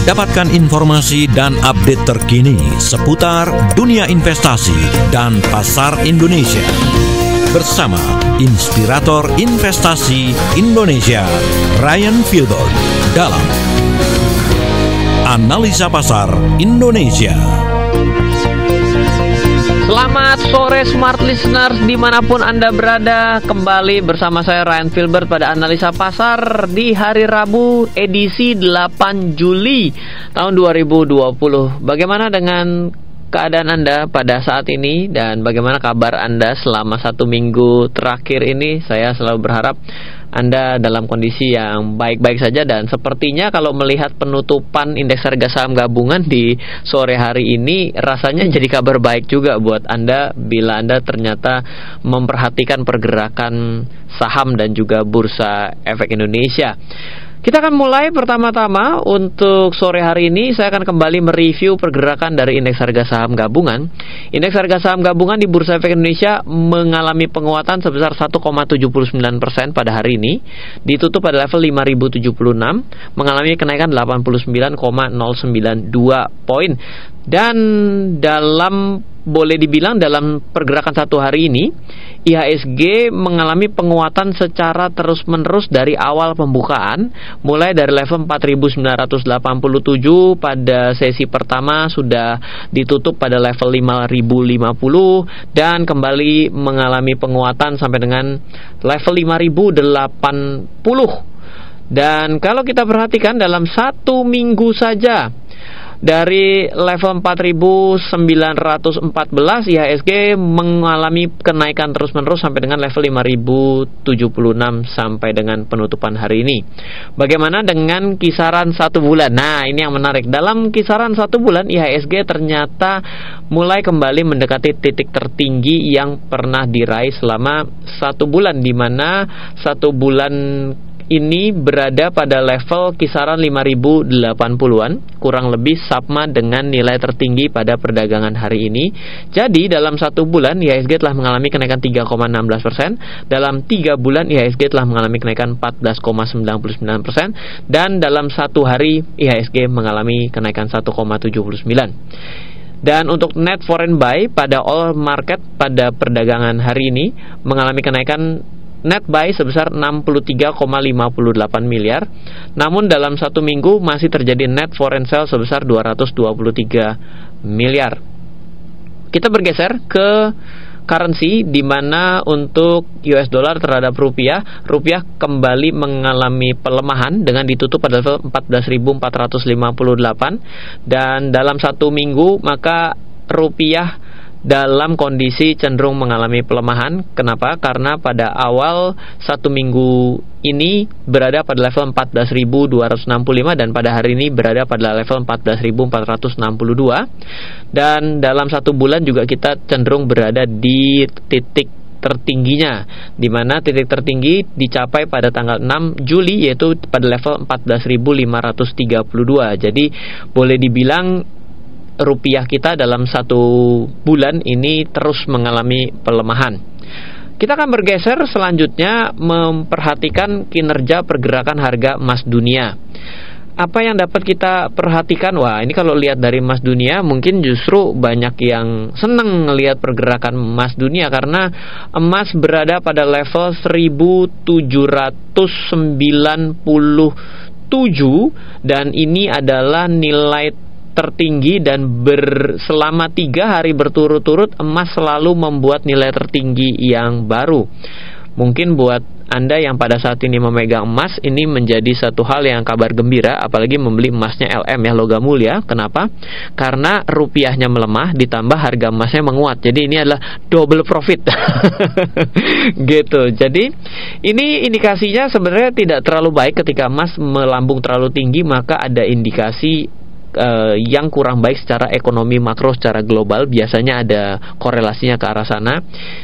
Dapatkan informasi dan update terkini seputar dunia investasi dan pasar Indonesia bersama Inspirator Investasi Indonesia, Ryan Filbert, dalam Analisa Pasar Indonesia. Selamat sore Smart Listeners dimanapun Anda berada. Kembali bersama saya Ryan Filbert pada Analisa Pasar di hari Rabu edisi 8 Juli tahun 2020. Bagaimana dengan keadaan Anda pada saat ini dan bagaimana kabar Anda selama 1 minggu terakhir ini? Saya selalu berharap Anda dalam kondisi yang baik-baik saja, dan sepertinya kalau melihat penutupan indeks harga saham gabungan di sore hari ini, rasanya jadi kabar baik juga buat Anda bila Anda ternyata memperhatikan pergerakan saham dan juga bursa efek Indonesia. Kita akan mulai pertama-tama untuk sore hari ini. Saya akan kembali mereview pergerakan dari indeks harga saham gabungan. Indeks harga saham gabungan di Bursa Efek Indonesia mengalami penguatan sebesar 1,79% pada hari ini. Ditutup pada level 5.076, mengalami kenaikan 89,092 poin. Dan boleh dibilang dalam pergerakan satu hari ini, IHSG mengalami penguatan secara terus-menerus dari awal pembukaan, mulai dari level 4.987 pada sesi pertama sudah ditutup pada level 5.050 dan kembali mengalami penguatan sampai dengan level 5.080. Dan kalau kita perhatikan dalam 1 minggu saja, dari level 4.914 IHSG mengalami kenaikan terus-menerus sampai dengan level 5.076 sampai dengan penutupan hari ini. Bagaimana dengan kisaran 1 bulan? Nah, ini yang menarik. Dalam kisaran 1 bulan IHSG ternyata mulai kembali mendekati titik tertinggi yang pernah diraih selama 1 bulan, di mana 1 bulan ini berada pada level kisaran 5.080-an, kurang lebih sama dengan nilai tertinggi pada perdagangan hari ini. Jadi dalam 1 bulan IHSG telah mengalami kenaikan 3,16%, dalam 3 bulan IHSG telah mengalami kenaikan 14,99%, dan dalam 1 hari IHSG mengalami kenaikan 1,79%. Dan untuk net foreign buy pada all market pada perdagangan hari ini mengalami kenaikan net buy sebesar 63,58 miliar. Namun dalam 1 minggu masih terjadi net foreign sell sebesar 223 miliar. Kita bergeser ke currency, di mana untuk US dollar terhadap rupiah kembali mengalami pelemahan dengan ditutup pada level 14.458, dan dalam 1 minggu maka rupiah dalam kondisi cenderung mengalami pelemahan. Kenapa? Karena pada awal 1 minggu ini berada pada level 14.265 dan pada hari ini berada pada level 14.462. Dan dalam 1 bulan juga kita cenderung berada di titik tertingginya, di mana titik tertinggi dicapai pada tanggal 6 Juli yaitu pada level 14.532. Jadi boleh dibilang rupiah kita dalam 1 bulan ini terus mengalami pelemahan. Kita akan bergeser selanjutnya memperhatikan kinerja pergerakan harga emas dunia. Apa yang dapat kita perhatikan? Wah, ini kalau lihat dari emas dunia mungkin justru banyak yang senang melihat pergerakan emas dunia, karena emas berada pada level 1.797 dan ini adalah nilai tertinggi, dan selama 3 hari berturut-turut emas selalu membuat nilai tertinggi yang baru. Mungkin buat Anda yang pada saat ini memegang emas, ini menjadi satu hal yang kabar gembira, apalagi membeli emasnya LM ya, logam mulia. Kenapa? Karena rupiahnya melemah ditambah harga emasnya menguat. Jadi ini adalah double profit. Gitu. Jadi ini indikasinya sebenarnya tidak terlalu baik. Ketika emas melambung terlalu tinggi, maka ada indikasi yang kurang baik secara ekonomi makro secara global. Biasanya ada korelasinya ke arah sana.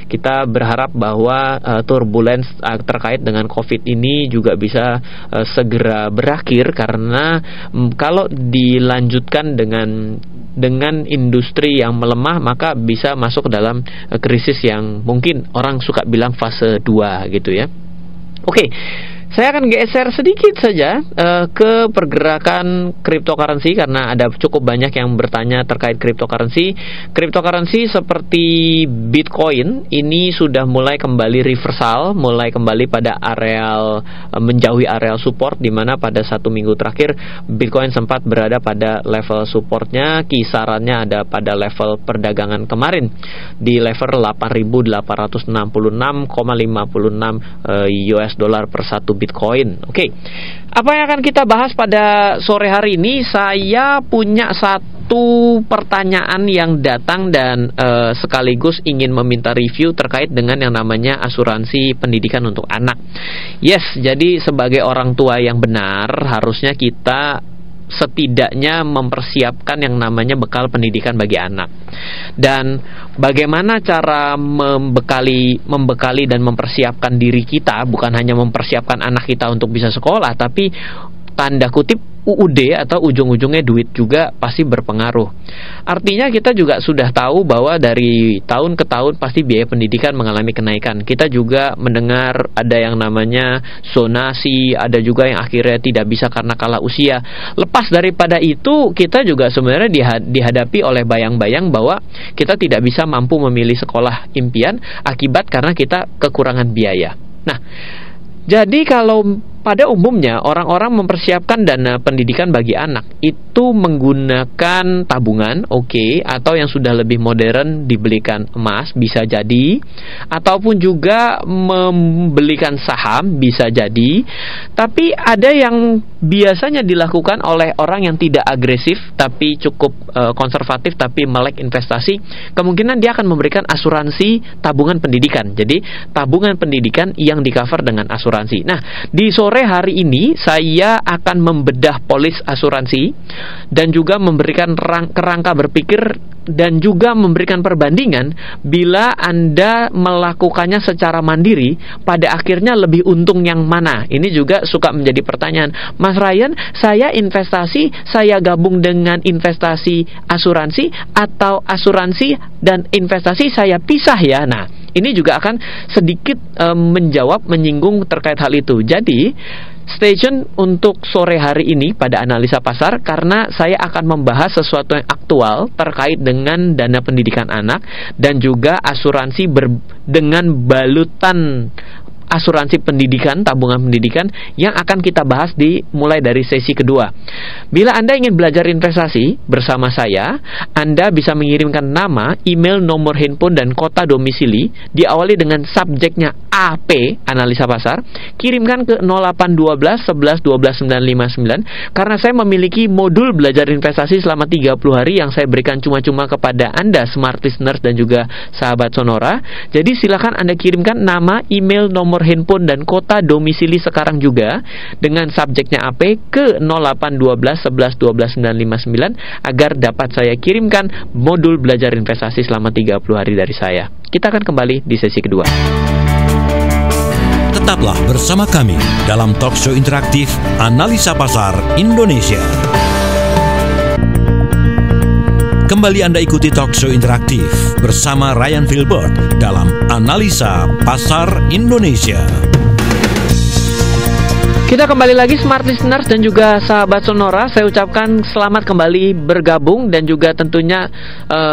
Kita berharap bahwa turbulence terkait dengan COVID ini juga bisa segera berakhir, karena kalau dilanjutkan dengan industri yang melemah, maka bisa masuk ke dalam krisis yang mungkin orang suka bilang fase 2 gitu ya. Oke. Saya akan geser sedikit saja ke pergerakan cryptocurrency karena ada cukup banyak yang bertanya terkait cryptocurrency. Cryptocurrency seperti Bitcoin ini sudah mulai kembali reversal, mulai kembali pada areal menjauhi areal support, di mana pada 1 minggu terakhir Bitcoin sempat berada pada level supportnya, kisarannya ada pada level perdagangan kemarin di level 8.866,56 US dollar per satu Bitcoin. Oke. Apa yang akan kita bahas pada sore hari ini? Saya punya satu pertanyaan yang datang dan sekaligus ingin meminta review terkait dengan yang namanya asuransi pendidikan untuk anak. Yes, jadi sebagai orang tua yang benar, harusnya kita setidaknya mempersiapkan yang namanya bekal pendidikan bagi anak. Dan bagaimana cara membekali dan mempersiapkan diri kita, bukan hanya mempersiapkan anak kita untuk bisa sekolah, tapi tanda kutip UUD atau ujung-ujungnya duit juga pasti berpengaruh. Artinya kita juga sudah tahu bahwa dari tahun ke tahun pasti biaya pendidikan mengalami kenaikan. Kita juga mendengar ada yang namanya zonasi, ada juga yang akhirnya tidak bisa karena kalah usia. Lepas daripada itu, kita juga sebenarnya dihadapi oleh bayang-bayang bahwa kita tidak bisa mampu memilih sekolah impian akibat karena kita kekurangan biaya. Nah, jadi kalau pada umumnya orang-orang mempersiapkan dana pendidikan bagi anak itu menggunakan tabungan, atau yang sudah lebih modern dibelikan emas, bisa jadi, ataupun juga membelikan saham, bisa jadi. Tapi ada yang biasanya dilakukan oleh orang yang tidak agresif tapi cukup konservatif tapi melek investasi, kemungkinan dia akan memberikan asuransi tabungan pendidikan. Jadi tabungan pendidikan yang di-cover dengan asuransi. Nah, di sore hari ini saya akan membedah polis asuransi dan juga memberikan kerangka berpikir dan juga memberikan perbandingan bila Anda melakukannya secara mandiri, pada akhirnya lebih untung yang mana. Ini juga suka menjadi pertanyaan. Mas Ryan, saya investasi, saya gabung dengan investasi asuransi, atau asuransi dan investasi saya pisah ya? Nah, ini juga akan sedikit menyinggung terkait hal itu. Jadi, stay tune untuk sore hari ini pada analisa pasar karena saya akan membahas sesuatu yang aktual terkait dengan dana pendidikan anak dan juga asuransi dengan balutan asuransi pendidikan, tabungan pendidikan yang akan kita bahas mulai dari sesi kedua. Bila Anda ingin belajar investasi bersama saya, Anda bisa mengirimkan nama, email, nomor handphone, dan kota domisili diawali dengan subjeknya AP, analisa pasar. Kirimkan ke 0812 11 12 959 karena saya memiliki modul belajar investasi selama 30 hari yang saya berikan cuma-cuma kepada Anda, smart listeners dan juga sahabat Sonora. Jadi silakan Anda kirimkan nama, email, nomor handphone dan kota domisili sekarang juga dengan subjeknya AP ke 0812 11 12 959 agar dapat saya kirimkan modul belajar investasi selama 30 hari dari saya. Kita akan kembali di sesi kedua. Tetaplah bersama kami dalam talkshow interaktif Analisa Pasar Indonesia. Kembali Anda ikuti talkshow interaktif bersama Ryan Filbert dalam Analisa Pasar Indonesia. Kita kembali lagi smart listeners dan juga sahabat Sonora. Saya ucapkan selamat kembali bergabung dan juga tentunya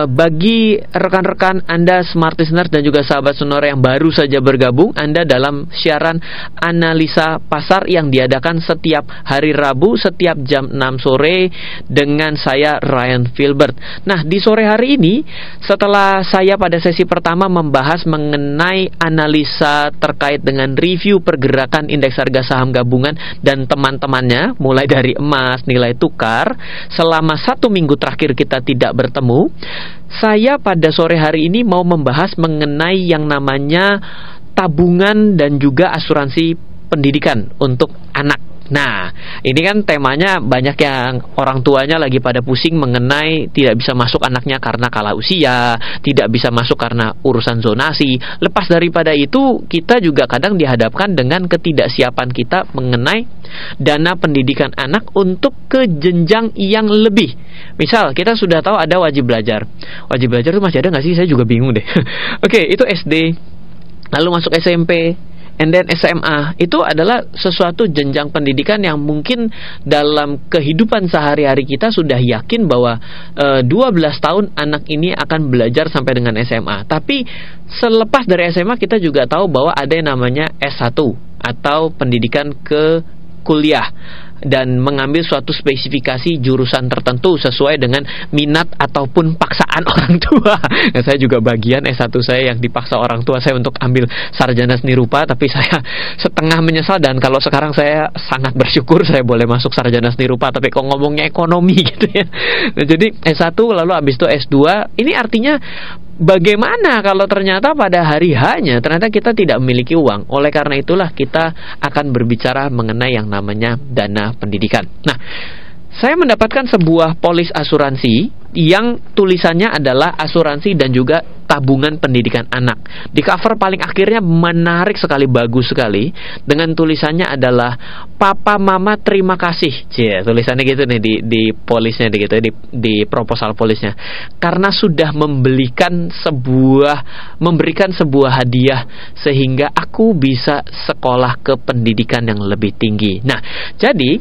bagi rekan-rekan Anda smart listeners dan juga sahabat Sonora yang baru saja bergabung, Anda dalam siaran analisa pasar yang diadakan setiap hari Rabu setiap jam 6 sore dengan saya Ryan Filbert. Nah, di sore hari ini setelah saya pada sesi pertama membahas mengenai analisa terkait dengan review pergerakan indeks harga saham gabungan dan teman-temannya, mulai dari emas, nilai tukar, selama 1 minggu terakhir kita tidak bertemu, saya pada sore hari ini mau membahas mengenai yang namanya tabungan dan juga asuransi pendidikan untuk anak. Nah, ini kan temanya banyak yang orang tuanya lagi pada pusing mengenai tidak bisa masuk anaknya karena kalah usia, tidak bisa masuk karena urusan zonasi. Lepas daripada itu, kita juga kadang dihadapkan dengan ketidaksiapan kita mengenai dana pendidikan anak untuk ke jenjang yang lebih. Misal, kita sudah tahu ada wajib belajar. Wajib belajar itu masih ada nggak sih? Saya juga bingung deh. Oke, itu SD, lalu masuk SMP, and then SMA. Itu adalah sesuatu jenjang pendidikan yang mungkin dalam kehidupan sehari-hari kita sudah yakin bahwa 12 tahun anak ini akan belajar sampai dengan SMA. Tapi selepas dari SMA kita juga tahu bahwa ada yang namanya S1 atau pendidikan ke kuliah, dan mengambil suatu spesifikasi jurusan tertentu sesuai dengan minat ataupun paksaan orang tua. Nah, saya juga bagian S1 saya yang dipaksa orang tua saya untuk ambil sarjana seni rupa, tapi saya setengah menyesal, dan kalau sekarang saya sangat bersyukur saya boleh masuk sarjana seni rupa, tapi kok ngomongnya ekonomi gitu ya. Nah, jadi S1 lalu habis itu S2, ini artinya bagaimana kalau ternyata pada hari H-nya ternyata kita tidak memiliki uang. Oleh karena itulah kita akan berbicara mengenai yang namanya dana pendidikan. Nah, saya mendapatkan sebuah polis asuransi yang tulisannya adalah asuransi dan juga tabungan pendidikan anak. Di cover paling akhirnya menarik sekali, bagus sekali, dengan tulisannya adalah Papa Mama terima kasih. Tulisannya gitu nih di polisnya gitu, di proposal polisnya. Karena sudah memberikan sebuah hadiah sehingga aku bisa sekolah ke pendidikan yang lebih tinggi. Nah, jadi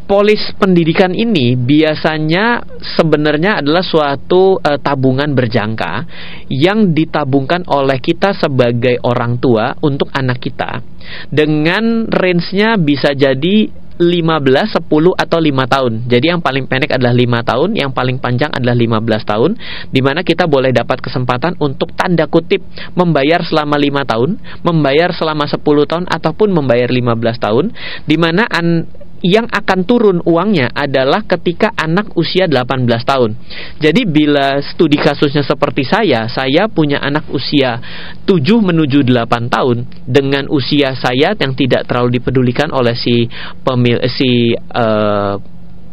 polis pendidikan ini biasanya sebenarnya adalah suatu tabungan berjangka yang ditabungkan oleh kita sebagai orang tua untuk anak kita, dengan range-nya bisa jadi 15, 10, atau 5 tahun. Jadi yang paling pendek adalah 5 tahun, yang paling panjang adalah 15 tahun, di mana kita boleh dapat kesempatan untuk tanda kutip membayar selama 5 tahun, membayar selama 10 tahun, ataupun membayar 15 tahun, di mana yang akan turun uangnya adalah ketika anak usia 18 tahun. Jadi bila studi kasusnya seperti saya punya anak usia 7 menuju 8 tahun dengan usia saya yang tidak terlalu dipedulikan oleh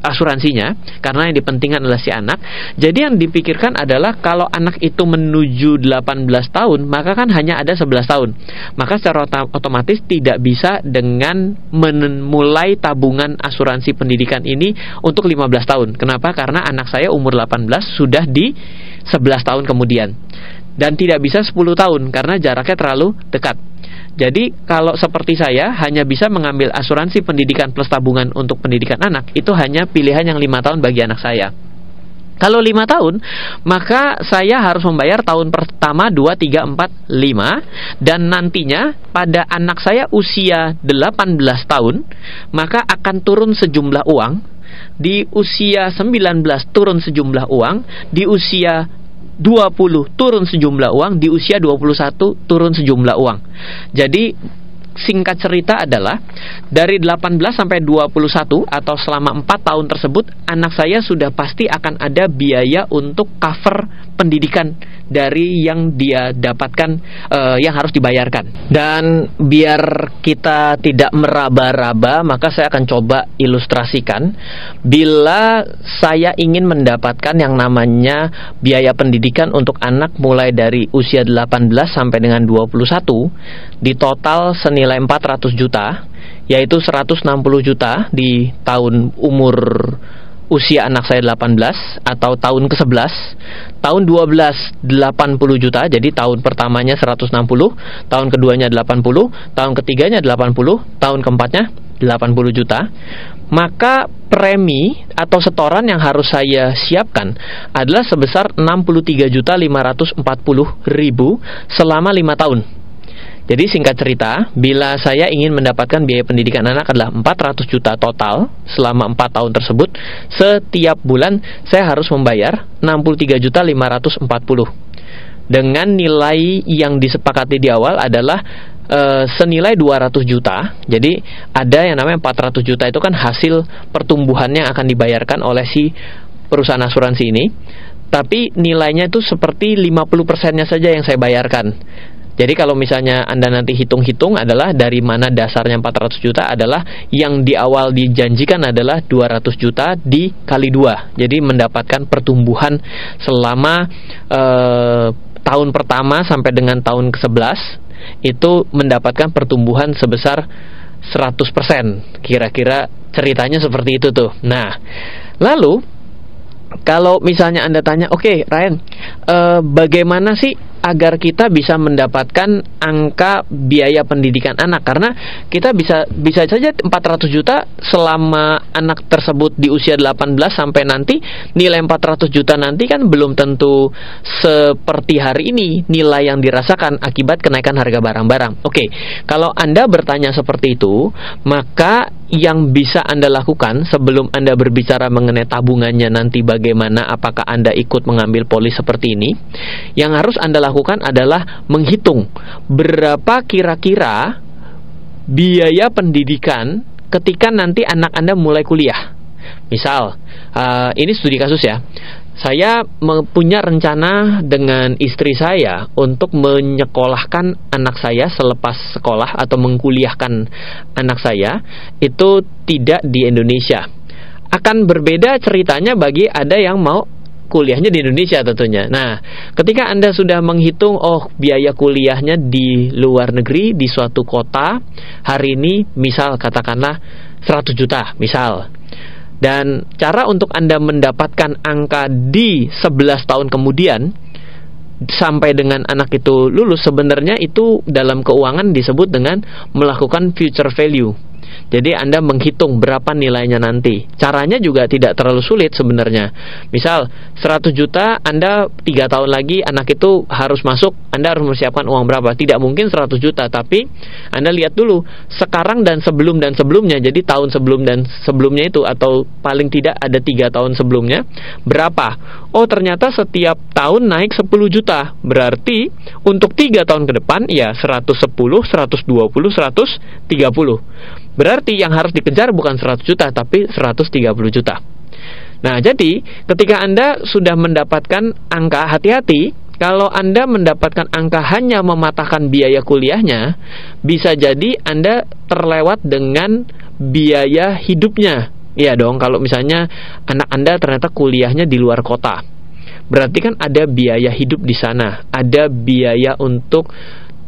asuransinya, karena yang dipentingkan adalah si anak. Jadi yang dipikirkan adalah kalau anak itu menuju 18 tahun, maka kan hanya ada 11 tahun. Maka secara otomatis tidak bisa dengan memulai tabungan asuransi pendidikan ini untuk 15 tahun. Kenapa? Karena anak saya umur 18 sudah di 11 tahun kemudian. Dan tidak bisa 10 tahun karena jaraknya terlalu dekat. Jadi kalau seperti saya hanya bisa mengambil asuransi pendidikan plus tabungan untuk pendidikan anak, itu hanya pilihan yang 5 tahun bagi anak saya. Kalau 5 tahun, maka saya harus membayar tahun pertama 2, 3, 4, 5, dan nantinya pada anak saya usia 18 tahun, maka akan turun sejumlah uang. Di usia 19 turun sejumlah uang, di usia 20 turun sejumlah uang, di usia 21 turun sejumlah uang. Jadi singkat cerita adalah dari 18 sampai 21 atau selama 4 tahun tersebut, anak saya sudah pasti akan ada biaya untuk cover pendidikan dari yang dia dapatkan, yang harus dibayarkan. Dan biar kita tidak meraba-raba, maka saya akan coba ilustrasikan. Bila saya ingin mendapatkan yang namanya biaya pendidikan untuk anak mulai dari usia 18 sampai dengan 21, di total senilai 400 juta, yaitu 160 juta di tahun umur usia anak saya 18 atau tahun ke-11, tahun 12 80 juta, jadi tahun pertamanya 160, tahun keduanya 80, tahun ketiganya 80, tahun keempatnya 80 juta. Maka premi atau setoran yang harus saya siapkan adalah sebesar 63.540.000 selama 5 tahun. Jadi singkat cerita, bila saya ingin mendapatkan biaya pendidikan anak adalah 400 juta total selama 4 tahun tersebut, setiap bulan saya harus membayar 63.540. Dengan nilai yang disepakati di awal adalah senilai 200 juta. Jadi ada yang namanya 400 juta itu kan hasil pertumbuhan yang akan dibayarkan oleh si perusahaan asuransi ini. Tapi nilainya itu seperti 50%-nya saja yang saya bayarkan. Jadi kalau misalnya Anda nanti hitung-hitung adalah dari mana dasarnya 400 juta adalah yang di awal dijanjikan adalah 200 juta dikali 2. Jadi mendapatkan pertumbuhan selama tahun pertama sampai dengan tahun ke-11 itu mendapatkan pertumbuhan sebesar 100%. Kira-kira ceritanya seperti itu tuh. Nah, lalu kalau misalnya Anda tanya, oke, Ryan, bagaimana sih agar kita bisa mendapatkan angka biaya pendidikan anak, karena kita bisa saja 400 juta selama anak tersebut di usia 18 sampai nanti nilai 400 juta nanti kan belum tentu seperti hari ini nilai yang dirasakan akibat kenaikan harga barang-barang. Oke, kalau Anda bertanya seperti itu, maka yang bisa Anda lakukan sebelum Anda berbicara mengenai tabungannya nanti bagaimana, apakah Anda ikut mengambil polis seperti ini, yang harus Anda lakukan adalah menghitung berapa kira-kira biaya pendidikan ketika nanti anak Anda mulai kuliah. Misal, ini studi kasus ya. Saya punya rencana dengan istri saya untuk menyekolahkan anak saya selepas sekolah atau mengkuliahkan anak saya itu tidak di Indonesia. Akan berbeda ceritanya bagi ada yang mau kuliahnya di Indonesia tentunya. Nah, ketika Anda sudah menghitung, biaya kuliahnya di luar negeri, di suatu kota, hari ini misal katakanlah 100 juta, misal. Dan cara untuk Anda mendapatkan angka di 11 tahun kemudian sampai dengan anak itu lulus, sebenarnya itu dalam keuangan disebut dengan melakukan future value. Jadi Anda menghitung berapa nilainya nanti. Caranya juga tidak terlalu sulit sebenarnya. Misal 100 juta, Anda 3 tahun lagi anak itu harus masuk, Anda harus mempersiapkan uang berapa? Tidak mungkin 100 juta, tapi Anda lihat dulu sekarang dan sebelumnya. Jadi tahun sebelum dan sebelumnya itu, atau paling tidak ada 3 tahun sebelumnya, berapa? Oh, ternyata setiap tahun naik 10 juta. Berarti untuk 3 tahun ke depan ya 110, 120, 130. Berarti yang harus dikejar bukan 100 juta, tapi 130 juta. Nah, jadi ketika Anda sudah mendapatkan angka, hati-hati. Kalau Anda mendapatkan angka hanya mematahkan biaya kuliahnya, bisa jadi Anda terlewat dengan biaya hidupnya. Iya dong, kalau misalnya anak Anda ternyata kuliahnya di luar kota, berarti kan ada biaya hidup di sana, ada biaya untuk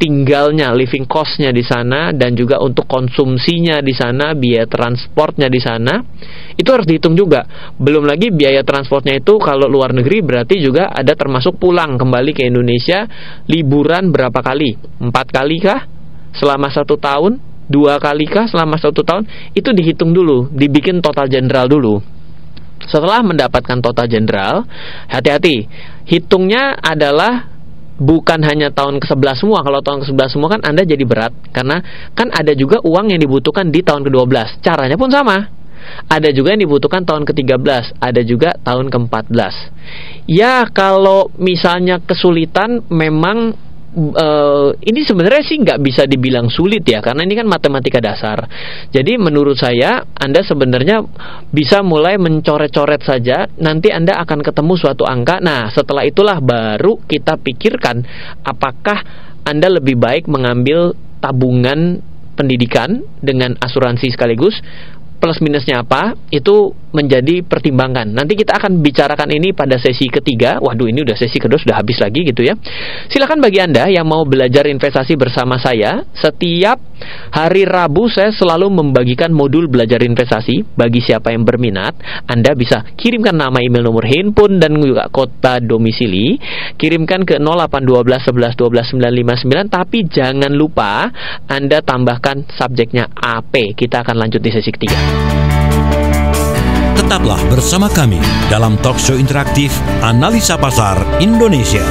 tinggalnya, living cost-nya di sana, dan juga untuk konsumsinya di sana, biaya transportnya di sana, itu harus dihitung juga. Belum lagi biaya transportnya itu kalau luar negeri berarti juga ada termasuk pulang kembali ke Indonesia, liburan berapa kali? 4 kali kah selama 1 tahun? 2 kali kah selama 1 tahun? Itu dihitung dulu, dibikin total general dulu. Setelah mendapatkan total general, hati-hati, hitungnya adalah bukan hanya tahun ke-11 semua. Kalau tahun ke-11 semua kan Anda jadi berat, karena kan ada juga uang yang dibutuhkan di tahun ke-12. Caranya pun sama. Ada juga yang dibutuhkan tahun ke-13, ada juga tahun ke-14. Ya, kalau misalnya kesulitan, memang ini sebenarnya sih nggak bisa dibilang sulit ya, karena ini kan matematika dasar. Jadi menurut saya Anda sebenarnya bisa mulai mencoret-coret saja, nanti Anda akan ketemu suatu angka. Nah, setelah itulah baru kita pikirkan apakah Anda lebih baik mengambil tabungan pendidikan dengan asuransi sekaligus, plus minusnya apa, itu menjadi pertimbangan. Nanti kita akan bicarakan ini pada sesi ketiga. Waduh, ini udah sesi kedua, sudah habis lagi gitu ya. Silakan bagi Anda yang mau belajar investasi bersama saya, setiap hari Rabu saya selalu membagikan modul belajar investasi. Bagi siapa yang berminat, Anda bisa kirimkan nama, email, nomor handphone, dan juga kota domisili. Kirimkan ke 0812 11 12 959, tapi jangan lupa Anda tambahkan subjeknya AP. Kita akan lanjut di sesi ketiga. Tetaplah bersama kami dalam talkshow interaktif Analisa Pasar Indonesia.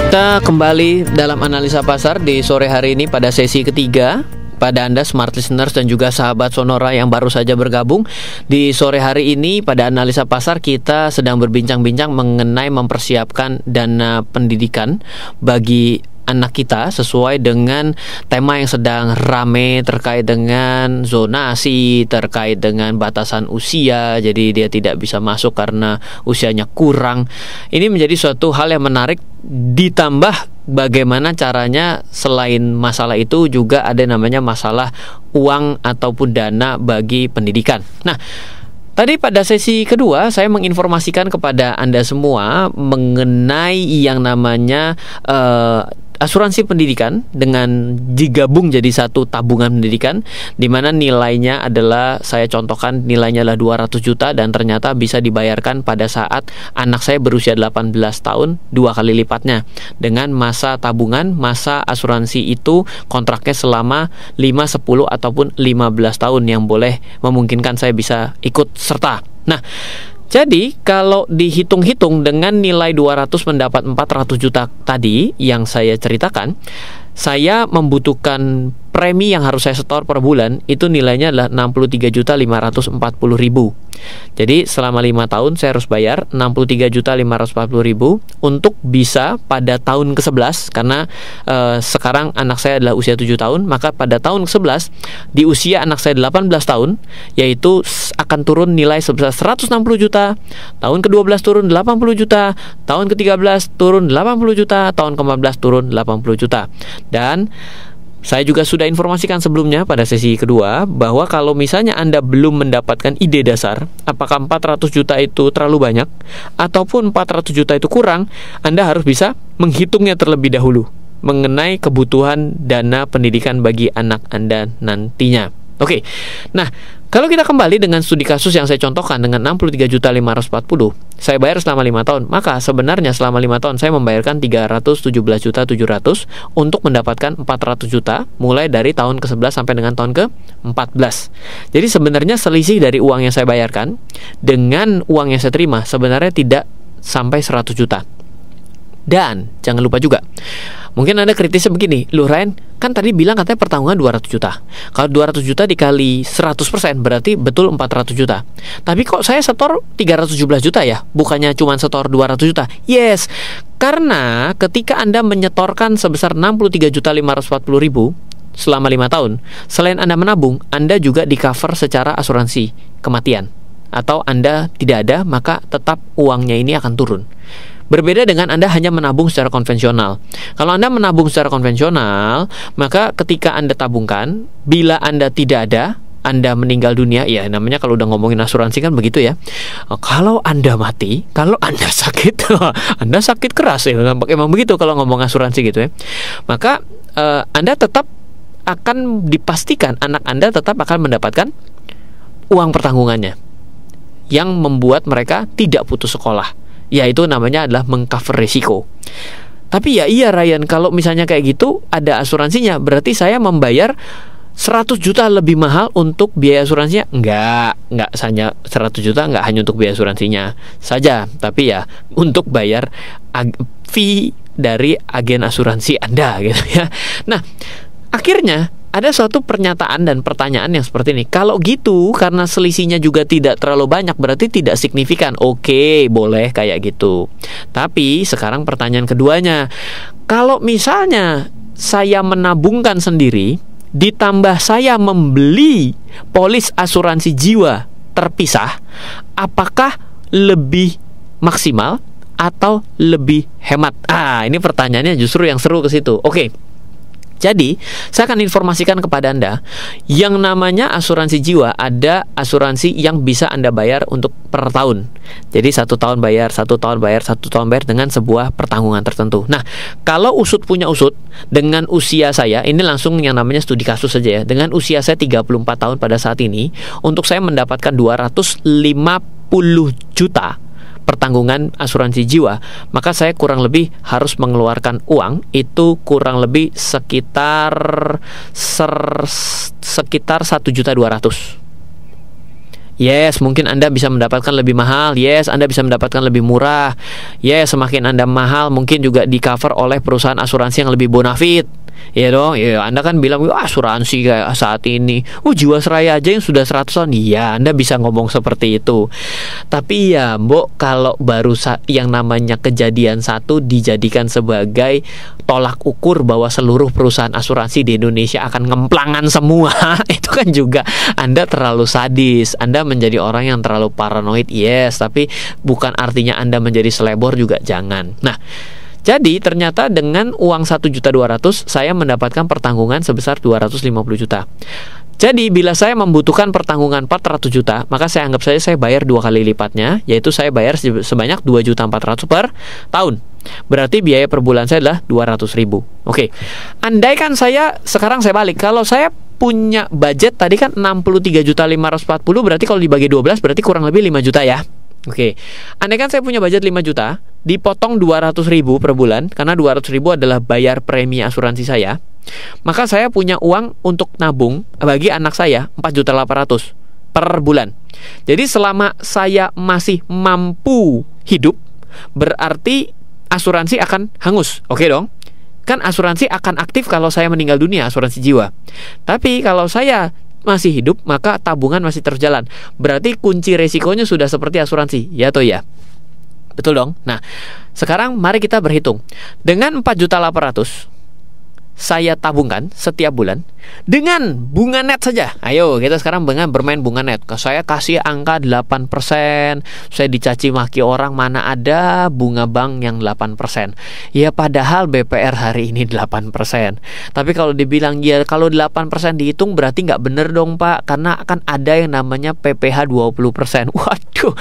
Kita kembali dalam Analisa Pasar di sore hari ini pada sesi ketiga. Pada Anda smart listeners dan juga sahabat Sonora yang baru saja bergabung, di sore hari ini pada Analisa Pasar kita sedang berbincang-bincang mengenai mempersiapkan dana pendidikan bagi anak kita sesuai dengan tema yang sedang rame terkait dengan zonasi, terkait dengan batasan usia, jadi dia tidak bisa masuk karena usianya kurang. Ini menjadi suatu hal yang menarik, ditambah bagaimana caranya selain masalah itu juga ada namanya masalah uang ataupun dana bagi pendidikan. Nah, tadi pada sesi kedua saya menginformasikan kepada Anda semua mengenai yang namanya asuransi pendidikan dengan digabung jadi satu tabungan pendidikan, di mana nilainya adalah, saya contohkan nilainya adalah 200 juta dan ternyata bisa dibayarkan pada saat anak saya berusia 18 tahun 2 kali lipatnya, dengan masa tabungan, masa asuransi itu kontraknya selama 5, 10 ataupun 15 tahun yang boleh memungkinkan saya bisa ikut serta. Nah, jadi kalau dihitung-hitung dengan nilai 200 mendapat 400 juta tadi yang saya ceritakan, saya membutuhkan premi yang harus saya setor per bulan itu nilainya adalah 63.540.000. Jadi selama 5 tahun saya harus bayar 63.540.000 untuk bisa pada tahun ke-11, karena sekarang anak saya adalah usia 7 tahun, maka pada tahun ke-11 di usia anak saya 18 tahun yaitu akan turun nilai sebesar 160 juta, tahun ke-12 turun 80 juta, tahun ke-13 turun 80 juta, tahun ke-14 turun 80 juta. Dan saya juga sudah informasikan sebelumnya pada sesi kedua bahwa kalau misalnya Anda belum mendapatkan ide dasar apakah 400 juta itu terlalu banyak ataupun 400 juta itu kurang, Anda harus bisa menghitungnya terlebih dahulu mengenai kebutuhan dana pendidikan bagi anak Anda nantinya. Oke. Nah, kalau kita kembali dengan studi kasus yang saya contohkan dengan 63.540, saya bayar selama 5 tahun, maka sebenarnya selama 5 tahun saya membayarkan 317.700 untuk mendapatkan 400 juta mulai dari tahun ke-11 sampai dengan tahun ke-14. Jadi sebenarnya selisih dari uang yang saya bayarkan dengan uang yang saya terima sebenarnya tidak sampai 100 juta. Dan jangan lupa juga, mungkin Anda kritisnya begini, loh Ryan, kan tadi bilang katanya pertanggungan 200 juta. Kalau 200 juta dikali 100% berarti betul 400 juta. Tapi kok saya setor 317 juta ya? Bukannya cuma setor 200 juta? Yes, karena ketika Anda menyetorkan sebesar 63.540.000 selama 5 tahun, selain Anda menabung, Anda juga di-cover secara asuransi kematian. Atau Anda tidak ada, maka tetap uangnya ini akan turun. Berbeda dengan Anda hanya menabung secara konvensional. Kalau Anda menabung secara konvensional, maka ketika Anda tabungkan, bila Anda tidak ada, Anda meninggal dunia, ya namanya kalau udah ngomongin asuransi kan begitu ya. Kalau Anda mati, kalau Anda sakit, Anda sakit keras ya, emang begitu kalau ngomong asuransi gitu ya. Maka Anda tetap akan dipastikan anak Anda tetap akan mendapatkan uang pertanggungannya yang membuat mereka tidak putus sekolah. Ya itu namanya adalah mengcover risiko. Tapi ya iya Ryan, kalau misalnya kayak gitu ada asuransinya, berarti saya membayar 100 juta lebih mahal untuk biaya asuransinya? Enggak hanya 100 juta, enggak hanya untuk biaya asuransinya saja, tapi ya untuk bayar fee dari agen asuransi Anda gitu ya. Nah, akhirnya ada suatu pernyataan dan pertanyaan yang seperti ini. Kalau gitu, karena selisihnya juga tidak terlalu banyak, berarti tidak signifikan. Oke, boleh kayak gitu. Tapi sekarang pertanyaan keduanya, kalau misalnya saya menabungkan sendiri, ditambah saya membeli polis asuransi jiwa terpisah, apakah lebih maksimal atau lebih hemat? Ini pertanyaannya justru yang seru ke situ. Oke. Jadi, saya akan informasikan kepada Anda, yang namanya asuransi jiwa, ada asuransi yang bisa Anda bayar untuk per tahun. Jadi 1 tahun bayar, 1 tahun bayar, 1 tahun bayar dengan sebuah pertanggungan tertentu. Nah, kalau usut punya usut, dengan usia saya, ini langsung yang namanya studi kasus saja ya, dengan usia saya 34 tahun pada saat ini, untuk saya mendapatkan 250 juta pertanggungan asuransi jiwa, maka saya kurang lebih harus mengeluarkan uang itu kurang lebih sekitar 1.200.000. Yes, mungkin Anda bisa mendapatkan lebih mahal. Yes, Anda bisa mendapatkan lebih murah. Yes, semakin Anda mahal mungkin juga di cover oleh perusahaan asuransi yang lebih bonafit. Ya dong, ya Anda kan bilang asuransi kayak saat ini, Jiwasraya aja yang sudah 100 tahun. Iya, Anda bisa ngomong seperti itu. Tapi ya, Mbok, kalau baru yang namanya kejadian satu dijadikan sebagai tolak ukur bahwa seluruh perusahaan asuransi di Indonesia akan ngemplangan semua, itu kan juga Anda terlalu sadis. Anda menjadi orang yang terlalu paranoid. Yes, tapi bukan artinya Anda menjadi selebor juga, jangan. Nah, jadi ternyata dengan uang 1.200.000 saya mendapatkan pertanggungan sebesar 250 juta. Jadi bila saya membutuhkan pertanggungan 400 juta, maka saya anggap saja saya bayar 2 kali lipatnya, yaitu saya bayar sebanyak 2.400.000 per tahun. Berarti biaya per bulan saya adalah 200.000. Oke. Andai kan sekarang saya balik. Kalau saya punya budget tadi kan 63.540, berarti kalau dibagi 12 berarti kurang lebih 5 juta ya. Oke. Andai kan saya punya budget 5 juta, dipotong 200.000 per bulan, karena 200.000 adalah bayar premi asuransi saya, maka saya punya uang untuk nabung bagi anak saya 4.800.000 per bulan. Jadi selama saya masih mampu hidup, berarti asuransi akan hangus. Oke dong? Kan asuransi akan aktif kalau saya meninggal dunia, asuransi jiwa. Tapi kalau saya masih hidup, maka tabungan masih terus jalan. Berarti kunci resikonya sudah seperti asuransi, ya atau ya? Betul dong? Nah, sekarang mari kita berhitung. Dengan 4.800.000 saya tabungkan setiap bulan dengan bunga net saja. Ayo, kita sekarang bermain bunga net. Saya kasih angka 8%. Saya dicaci maki orang, mana ada bunga bank yang 8%. Ya padahal BPR hari ini 8%. Tapi kalau dibilang ya kalau 8% dihitung berarti nggak bener dong Pak, karena akan ada yang namanya PPh 20%. Waduh,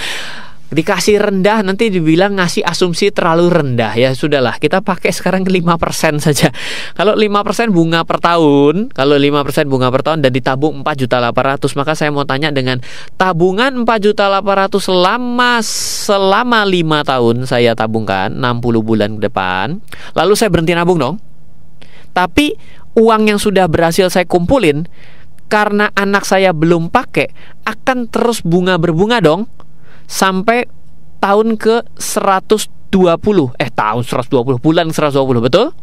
dikasih rendah nanti dibilang ngasih asumsi terlalu rendah. Ya sudahlah, kita pakai sekarang 5% saja. Kalau 5% bunga per tahun, dan ditabung 4.800.000, maka saya mau tanya, dengan tabungan 4.800.000 selama 5 tahun saya tabungkan 60 bulan ke depan, lalu saya berhenti nabung dong. Tapi uang yang sudah berhasil saya kumpulin karena anak saya belum pakai akan terus berbunga dong sampai tahun ke 120. Tahun 120, bulan 120, betul?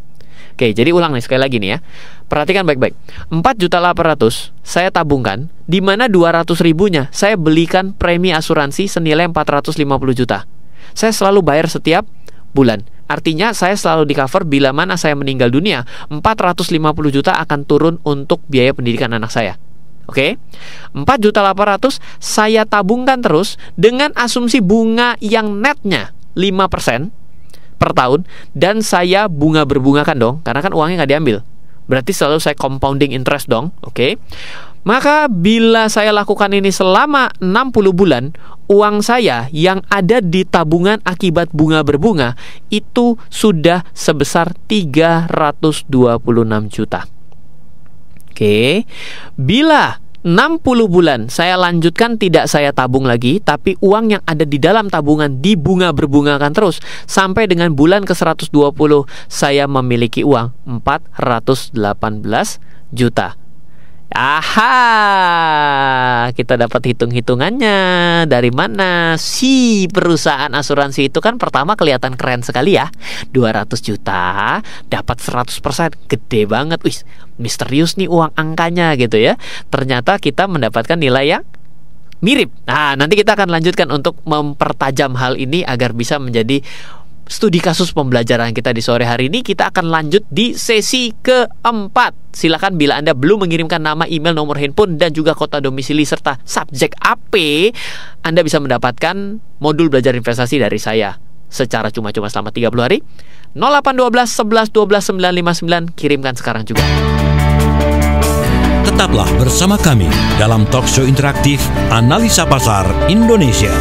Oke, jadi ulang nih sekali lagi nih ya. Perhatikan baik-baik. 4.800.000 saya tabungkan, di mana 200.000-nya saya belikan premi asuransi senilai 450 juta. Saya selalu bayar setiap bulan. Artinya saya selalu di cover bila mana saya meninggal dunia, 450 juta akan turun untuk biaya pendidikan anak saya. Oke, 4.800.000 saya tabungkan terus dengan asumsi bunga yang netnya 5% per tahun, dan saya berbungakan dong, karena kan uangnya nggak diambil. Berarti selalu saya compounding interest dong. Oke. Maka bila saya lakukan ini selama 60 bulan, uang saya yang ada di tabungan akibat bunga berbunga itu sudah sebesar 326 juta. Oke, bila 60 bulan saya lanjutkan tidak saya tabung lagi, tapi uang yang ada di dalam tabungan berbungakan terus, sampai dengan bulan ke 120 saya memiliki uang 418 juta. Aha, kita dapat hitung-hitungannya. Dari mana si perusahaan asuransi itu kan pertama kelihatan keren sekali ya. 200 juta dapat 100%, gede banget. Wih, misterius nih uang angkanya gitu ya. Ternyata kita mendapatkan nilai yang mirip. Nah, nanti kita akan lanjutkan untuk mempertajam hal ini agar bisa menjadi studi kasus pembelajaran kita di sore hari ini. Kita akan lanjut di sesi keempat. Silakan bila Anda belum mengirimkan nama, email, nomor handphone, dan juga kota domisili serta subjek AP, Anda bisa mendapatkan modul belajar investasi dari saya secara cuma-cuma selama 30 hari. 0812 11 12 959, kirimkan sekarang juga. Tetaplah bersama kami dalam talkshow interaktif Analisa Pasar Indonesia.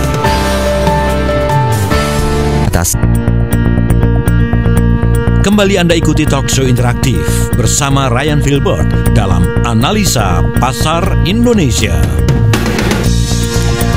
Kembali Anda ikuti talkshow interaktif bersama Ryan Filbert dalam Analisa Pasar Indonesia.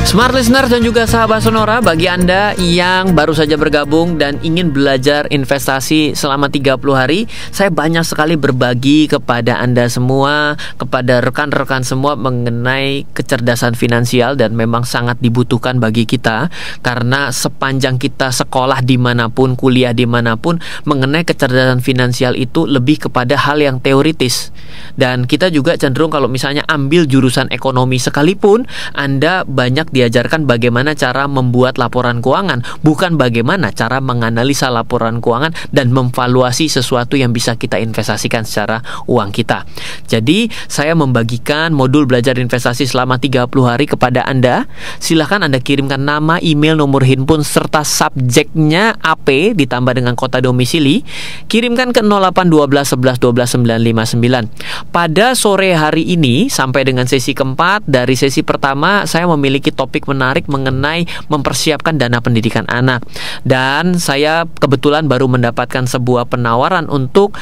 Smart listener dan juga sahabat Sonora, bagi Anda yang baru saja bergabung dan ingin belajar investasi selama 30 hari, saya banyak sekali berbagi kepada Anda semua, kepada rekan-rekan semua mengenai kecerdasan finansial, dan memang sangat dibutuhkan bagi kita karena sepanjang kita sekolah dimanapun, kuliah dimanapun, mengenai kecerdasan finansial itu lebih kepada hal yang teoritis. Dan kita juga cenderung kalau misalnya ambil jurusan ekonomi sekalipun, Anda banyak diajarkan bagaimana cara membuat laporan keuangan, bukan bagaimana cara menganalisa laporan keuangan dan memvaluasi sesuatu yang bisa kita investasikan secara uang kita. Jadi, saya membagikan modul belajar investasi selama 30 hari kepada Anda. Silahkan Anda kirimkan nama, email, nomor handphone, serta subjeknya AP ditambah dengan kota domisili. Kirimkan ke 0812 11 12 959. Pada sore hari ini sampai dengan sesi keempat, dari sesi pertama saya memiliki topik menarik mengenai mempersiapkan dana pendidikan anak. Dan saya kebetulan baru mendapatkan sebuah penawaran untuk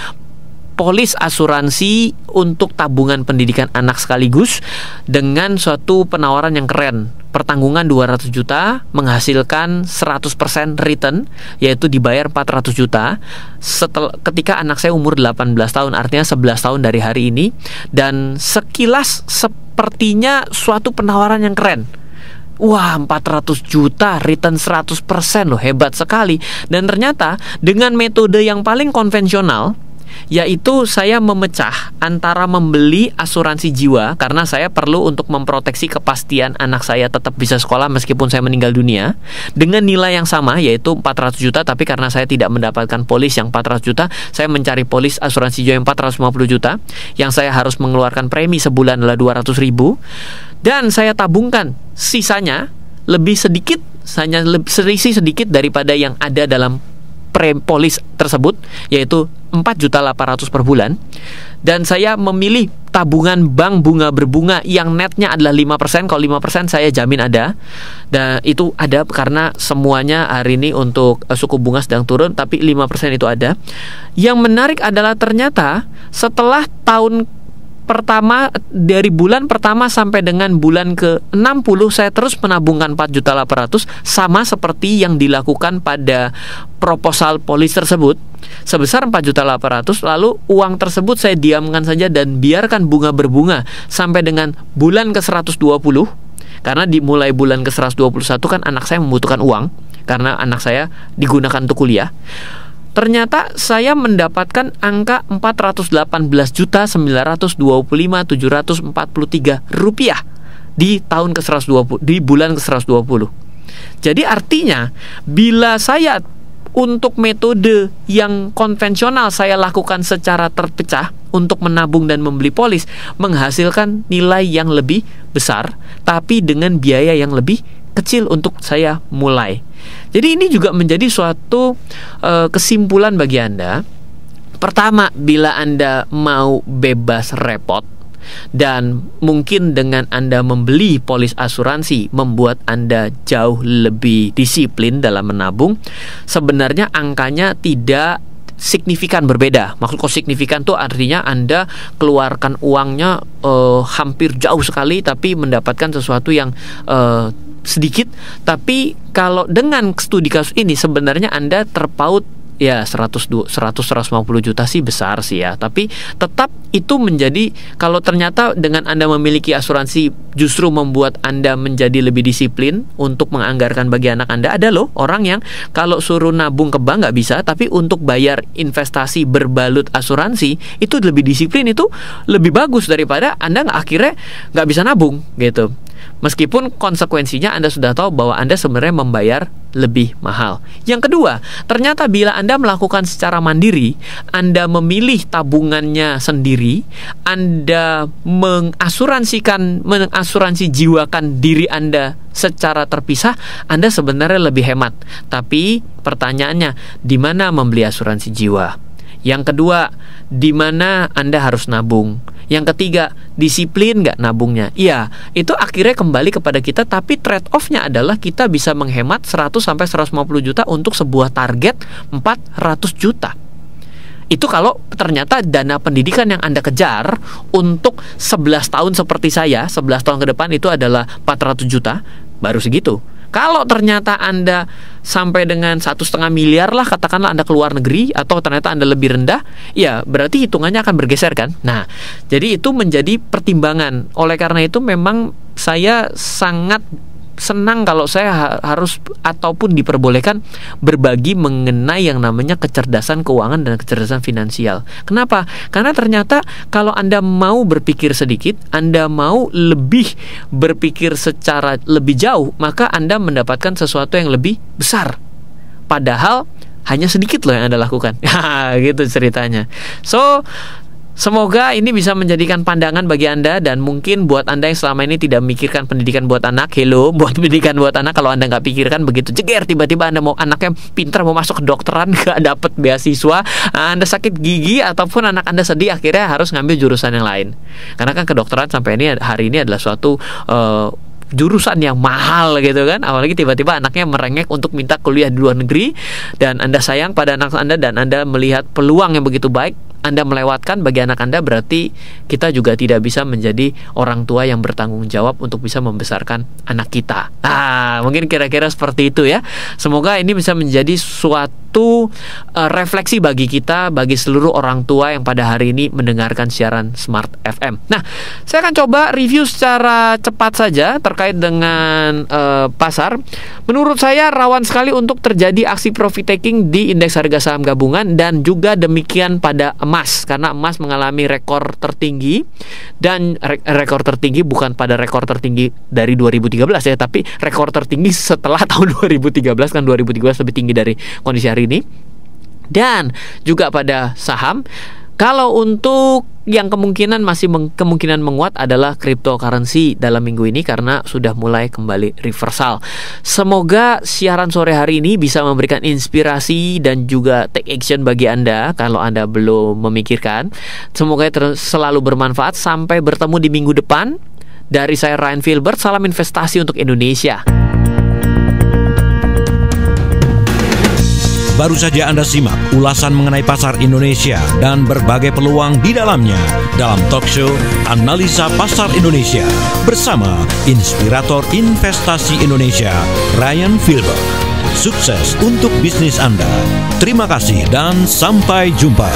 polis asuransi untuk tabungan pendidikan anak sekaligus dengan suatu penawaran yang keren. Pertanggungan 200 juta menghasilkan 100% return, yaitu dibayar 400 juta ketika anak saya umur 18 tahun, artinya 11 tahun dari hari ini. Dan sekilas sepertinya suatu penawaran yang keren. Wah, 400 juta return 100% loh, hebat sekali. Dan ternyata dengan metode yang paling konvensional, yaitu saya memecah antara membeli asuransi jiwa karena saya perlu untuk memproteksi kepastian anak saya tetap bisa sekolah meskipun saya meninggal dunia, dengan nilai yang sama yaitu 400 juta, tapi karena saya tidak mendapatkan polis yang 400 juta, saya mencari polis asuransi jiwa yang 450 juta yang saya harus mengeluarkan premi sebulan adalah 200 ribu, dan saya tabungkan sisanya lebih sedikit, hanya selisih sedikit daripada yang ada dalam polis tersebut, yaitu 4.800.000 per bulan. Dan saya memilih tabungan bank bunga berbunga yang netnya adalah 5%. Kalau 5% saya jamin ada. Dan itu ada karena semuanya hari ini untuk suku bunga sedang turun, tapi 5% itu ada. Yang menarik adalah ternyata setelah tahun pertama, dari bulan pertama sampai dengan bulan ke-60 saya terus menabungkan 4.800.000, sama seperti yang dilakukan pada proposal polis tersebut sebesar 4.800.000. Lalu uang tersebut saya diamkan saja dan biarkan bunga berbunga sampai dengan bulan ke-120, karena dimulai bulan ke-121 kan anak saya membutuhkan uang karena anak saya digunakan untuk kuliah. Ternyata saya mendapatkan angka 418.925.743 rupiah di tahun ke-120, di bulan ke-120. Jadi artinya bila saya untuk metode yang konvensional saya lakukan secara terpecah untuk menabung dan membeli polis, menghasilkan nilai yang lebih besar tapi dengan biaya yang lebih kecil untuk saya mulai. Jadi ini juga menjadi suatu kesimpulan bagi Anda. Pertama, bila Anda mau bebas repot dan mungkin dengan Anda membeli polis asuransi membuat Anda jauh lebih disiplin dalam menabung, sebenarnya angkanya tidak signifikan berbeda. Maksudku signifikan tuh artinya Anda keluarkan uangnya hampir jauh sekali tapi mendapatkan sesuatu yang sedikit. Tapi kalau dengan studi kasus ini sebenarnya Anda terpaut ya 150 juta sih besar sih ya, tapi tetap itu menjadi, kalau ternyata dengan Anda memiliki asuransi justru membuat Anda menjadi lebih disiplin untuk menganggarkan bagi anak Anda. Ada loh orang yang kalau suruh nabung ke bank nggak bisa, tapi untuk bayar investasi berbalut asuransi itu lebih disiplin, itu lebih bagus daripada Anda akhirnya nggak bisa nabung gitu. Meskipun konsekuensinya Anda sudah tahu bahwa Anda sebenarnya membayar lebih mahal. Yang kedua, ternyata bila Anda melakukan secara mandiri, Anda memilih tabungannya sendiri, Anda mengasuransi jiwakan diri Anda secara terpisah, Anda sebenarnya lebih hemat. Tapi pertanyaannya, di mana membeli asuransi jiwa? Yang kedua, di mana Anda harus nabung? Yang ketiga, disiplin nggak nabungnya? Iya, itu akhirnya kembali kepada kita, tapi trade off-nya adalah kita bisa menghemat 100-150 juta untuk sebuah target 400 juta. Itu kalau ternyata dana pendidikan yang Anda kejar untuk 11 tahun seperti saya, 11 tahun ke depan itu adalah 400 juta, baru segitu. Kalau ternyata Anda sampai dengan 1,5 miliar lah, katakanlah Anda keluar negeri, atau ternyata Anda lebih rendah, ya berarti hitungannya akan bergeser kan. Nah, jadi itu menjadi pertimbangan. Oleh karena itu memang saya sangat senang kalau saya harus ataupun diperbolehkan berbagi mengenai yang namanya kecerdasan keuangan dan kecerdasan finansial. Kenapa? Karena ternyata kalau Anda mau berpikir sedikit, Anda mau lebih berpikir secara lebih jauh, maka Anda mendapatkan sesuatu yang lebih besar. Padahal hanya sedikit loh yang Anda lakukan. Gitu ceritanya. So, semoga ini bisa menjadikan pandangan bagi Anda, dan mungkin buat Anda yang selama ini tidak memikirkan pendidikan buat anak, buat pendidikan buat anak, kalau Anda nggak pikirkan begitu jeger, tiba-tiba Anda mau anaknya pintar, mau masuk kedokteran, nggak dapat beasiswa, Anda sakit gigi, ataupun anak Anda sedih, akhirnya harus ngambil jurusan yang lain. Karena kan kedokteran sampai hari ini adalah suatu jurusan yang mahal gitu kan. Apalagi tiba-tiba anaknya merengek untuk minta kuliah di luar negeri, dan Anda sayang pada anak Anda dan Anda melihat peluang yang begitu baik, Anda melewatkan bagi anak Anda, berarti kita juga tidak bisa menjadi orang tua yang bertanggung jawab untuk bisa membesarkan anak kita. Nah, mungkin kira-kira seperti itu ya. Semoga ini bisa menjadi suatu refleksi bagi kita, bagi seluruh orang tua yang pada hari ini mendengarkan siaran Smart FM. Nah, saya akan coba review secara cepat saja terkait dengan pasar. Menurut saya rawan sekali untuk terjadi aksi profit taking di indeks harga saham gabungan, dan juga demikian pada emas, karena emas mengalami rekor tertinggi, dan rekor tertinggi bukan pada rekor tertinggi dari 2013 ya, tapi rekor tertinggi setelah tahun 2013, kan 2013 lebih tinggi dari kondisi hari ini. Dan juga pada saham, kalau untuk yang kemungkinan masih kemungkinan menguat adalah cryptocurrency dalam minggu ini karena sudah mulai kembali reversal. Semoga siaran sore hari ini bisa memberikan inspirasi dan juga take action bagi Anda kalau Anda belum memikirkan. Semoga selalu bermanfaat. Sampai bertemu di minggu depan. Dari saya Ryan Filbert, salam investasi untuk Indonesia. Baru saja Anda simak ulasan mengenai pasar Indonesia dan berbagai peluang di dalamnya dalam talk show Analisa Pasar Indonesia bersama inspirator investasi Indonesia, Ryan Filbert. Sukses untuk bisnis Anda. Terima kasih dan sampai jumpa.